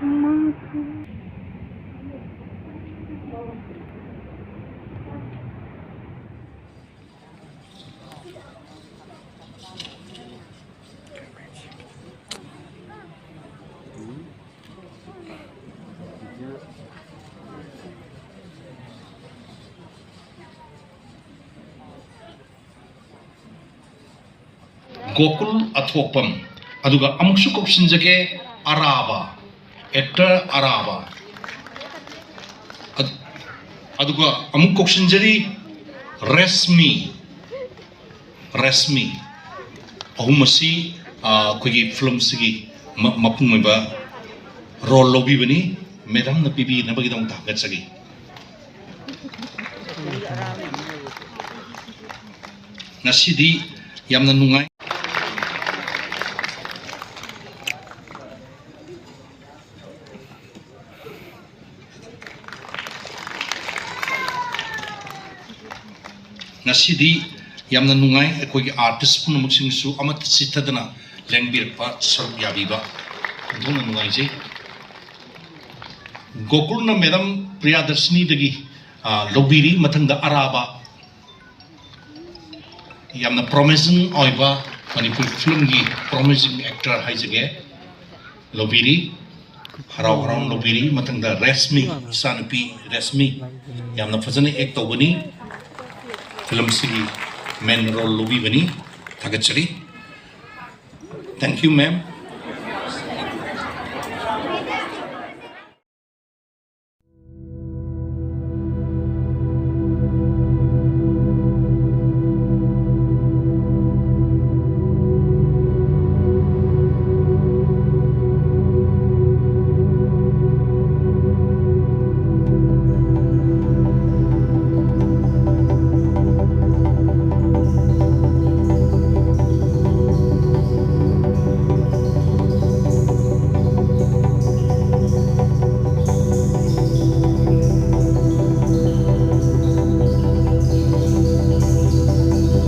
Gokul Athopam, Aduga Amuksukop Sinjake Araba, Etta Araba, Aduga Amukok Sinjari Resmi, Ahumasi, Kugi Film Sigi, Mapumba, Roll Lobby Bini, Madame the Bibi, never get on target Sagi. Nasidi Yamna Nungai. Nasidi Yamna Nungai, a artist Punamuxing Su, Amat Sitadana, Langbir Part, Yabiba, Duna Nungai. Gokulna Madam Priyadarshini Dagi, Lobiri, Matanga Araba, Yamna promising Oiba, Manipuri Filmgi, promising actor Haizage, Lobiri, Harau Lobiri, Matanga Resmi, Sanupi, Resmi, Yamna Fazani Ektobani. Film Sigi main role Lubi Bani Tagachari. Thank you, ma'am.